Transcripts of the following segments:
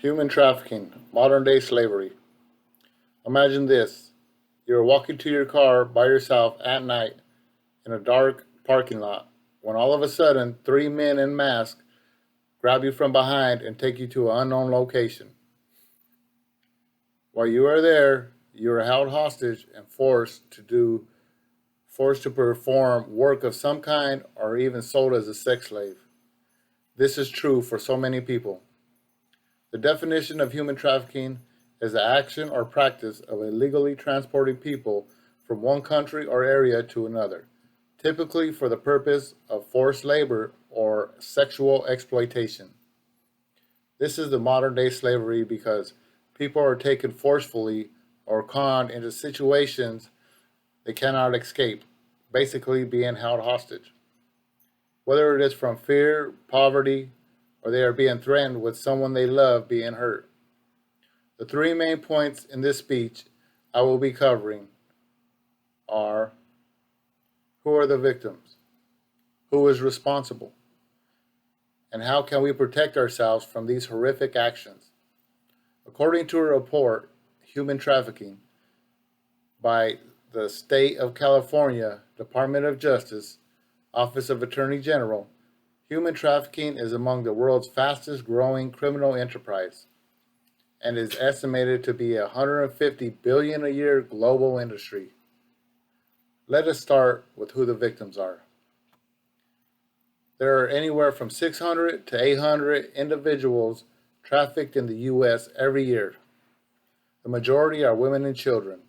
Human trafficking, modern day slavery. Imagine this. You're walking to your car by yourself at night in a dark parking lot when all of a sudden three men in masks grab you from behind and take you to an unknown location. While you are there, you are held hostage and forced to perform work of some kind or even sold as a sex slave. This is true for so many people. The definition of human trafficking is the action or practice of illegally transporting people from one country or area to another, typically for the purpose of forced labor or sexual exploitation. This is the modern day slavery because people are taken forcefully or conned into situations they cannot escape, basically being held hostage. Whether it is from fear, poverty, or they are being threatened with someone they love being hurt. The three main points in this speech I will be covering are: who are the victims? Who is responsible? And how can we protect ourselves from these horrific actions? According to a report, Human Trafficking, by the State of California Department of Justice, Office of Attorney General, human trafficking is among the world's fastest growing criminal enterprise and is estimated to be a 150 billion a year global industry. Let us start with who the victims are. There are anywhere from 600 to 800 individuals trafficked in the US every year. The majority are women and children.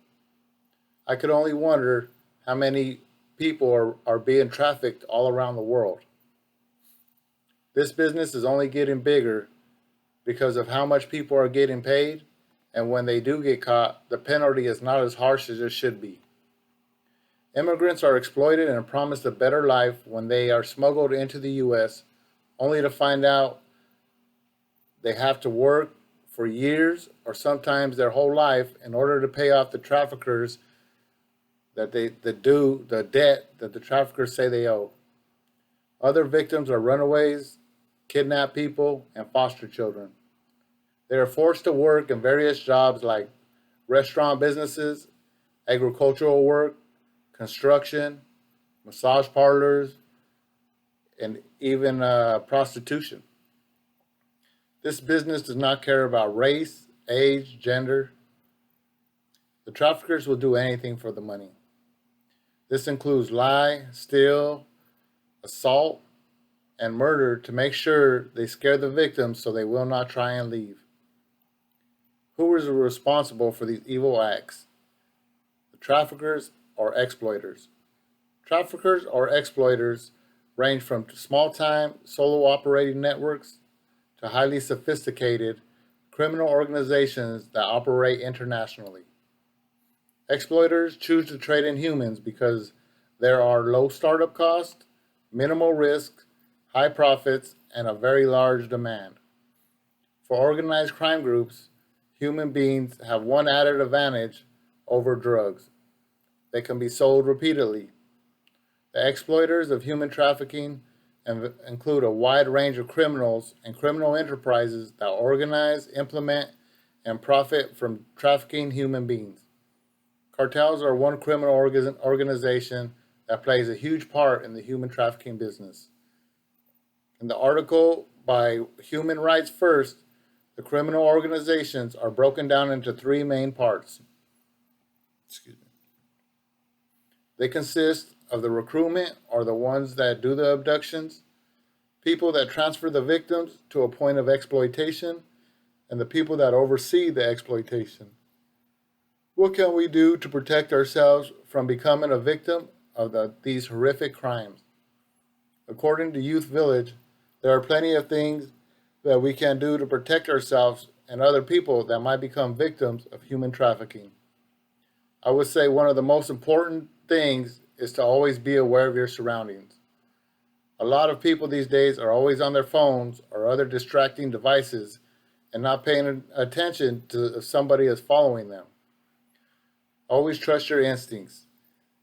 I could only wonder how many people are being trafficked all around the world. This business is only getting bigger because of how much people are getting paid, and when they do get caught, the penalty is not as harsh as it should be. Immigrants are exploited and promised a better life when they are smuggled into the US, only to find out they have to work for years or sometimes their whole life in order to pay off the traffickers the debt that the traffickers say they owe. Other victims are runaways, kidnapped people, and foster children. They are forced to work in various jobs like restaurant businesses, agricultural work, construction, massage parlors, and even prostitution. This business does not care about race, age, gender. The traffickers will do anything for the money. This includes lie, steal, assault, and murder to make sure they scare the victims so they will not try and leave. Who is responsible for these evil acts? The traffickers or exploiters? Traffickers or exploiters range from small-time solo operating networks to highly sophisticated criminal organizations that operate internationally. Exploiters choose to trade in humans because there are low startup costs, minimal risk, high profits, and a very large demand. For organized crime groups, human beings have one added advantage over drugs: they can be sold repeatedly. The exploiters of human trafficking include a wide range of criminals and criminal enterprises that organize, implement, and profit from trafficking human beings. Cartels are one criminal organization that plays a huge part in the human trafficking business. In the article by Human Rights First, the criminal organizations are broken down into three main parts. They consist of the recruitment, or the ones that do the abductions, people that transfer the victims to a point of exploitation, and the people that oversee the exploitation. What can we do to protect ourselves from becoming a victim of these horrific crimes? According to Youth Village, there are plenty of things that we can do to protect ourselves and other people that might become victims of human trafficking. I would say one of the most important things is to always be aware of your surroundings. A lot of people these days are always on their phones or other distracting devices and not paying attention to if somebody is following them. Always trust your instincts.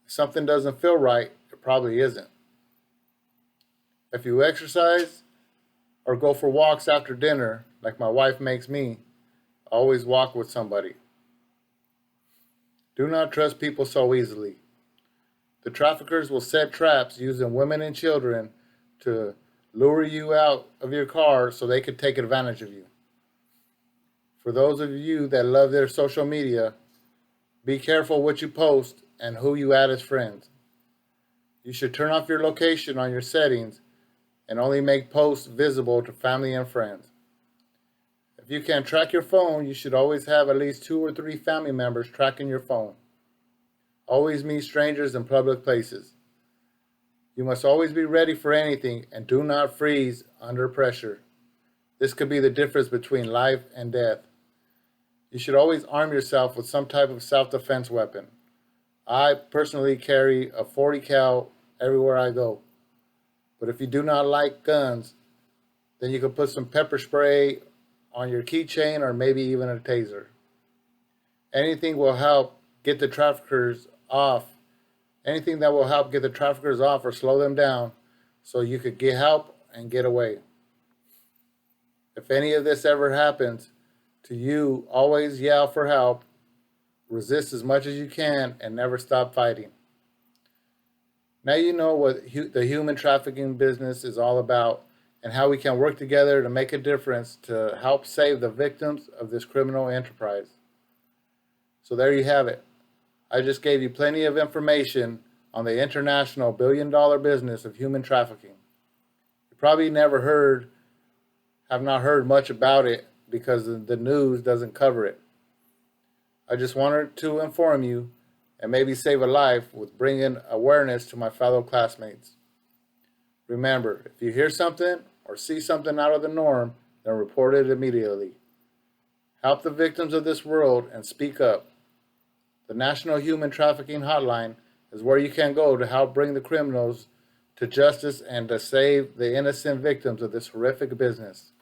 If something doesn't feel right, it probably isn't. If you exercise or go for walks after dinner, like my wife makes me. Always walk with somebody. Do not trust people so easily. The traffickers will set traps using women and children to lure you out of your car so they could take advantage of you. For those of you that love their social media, be careful what you post and who you add as friends. You should turn off your location on your settings and only make posts visible to family and friends. If you can track your phone, you should always have at least 2 or 3 family members tracking your phone. Always meet strangers in public places. You must always be ready for anything and do not freeze under pressure. This could be the difference between life and death. You should always arm yourself with some type of self-defense weapon. I personally carry a .40 cal everywhere I go. But if you do not like guns, then you can put some pepper spray on your keychain or maybe even a taser. Anything will help get the traffickers off. Anything that will help get the traffickers off or slow them down so you could get help and get away. If any of this ever happens to you, always yell for help, resist as much as you can, and never stop fighting. Now you know what the human trafficking business is all about and how we can work together to make a difference to help save the victims of this criminal enterprise. So there you have it. I just gave you plenty of information on the international billion-dollar business of human trafficking. You probably have not heard much about it because the news doesn't cover it. I just wanted to inform you and maybe save a life with bringing awareness to my fellow classmates. Remember, if you hear something or see something out of the norm, then report it immediately. Help the victims of this world and speak up. The National Human Trafficking Hotline is where you can go to help bring the criminals to justice and to save the innocent victims of this horrific business.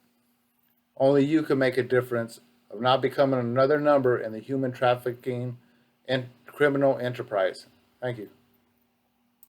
Only you can make a difference of not becoming another number in the human trafficking and criminal enterprise. Thank you.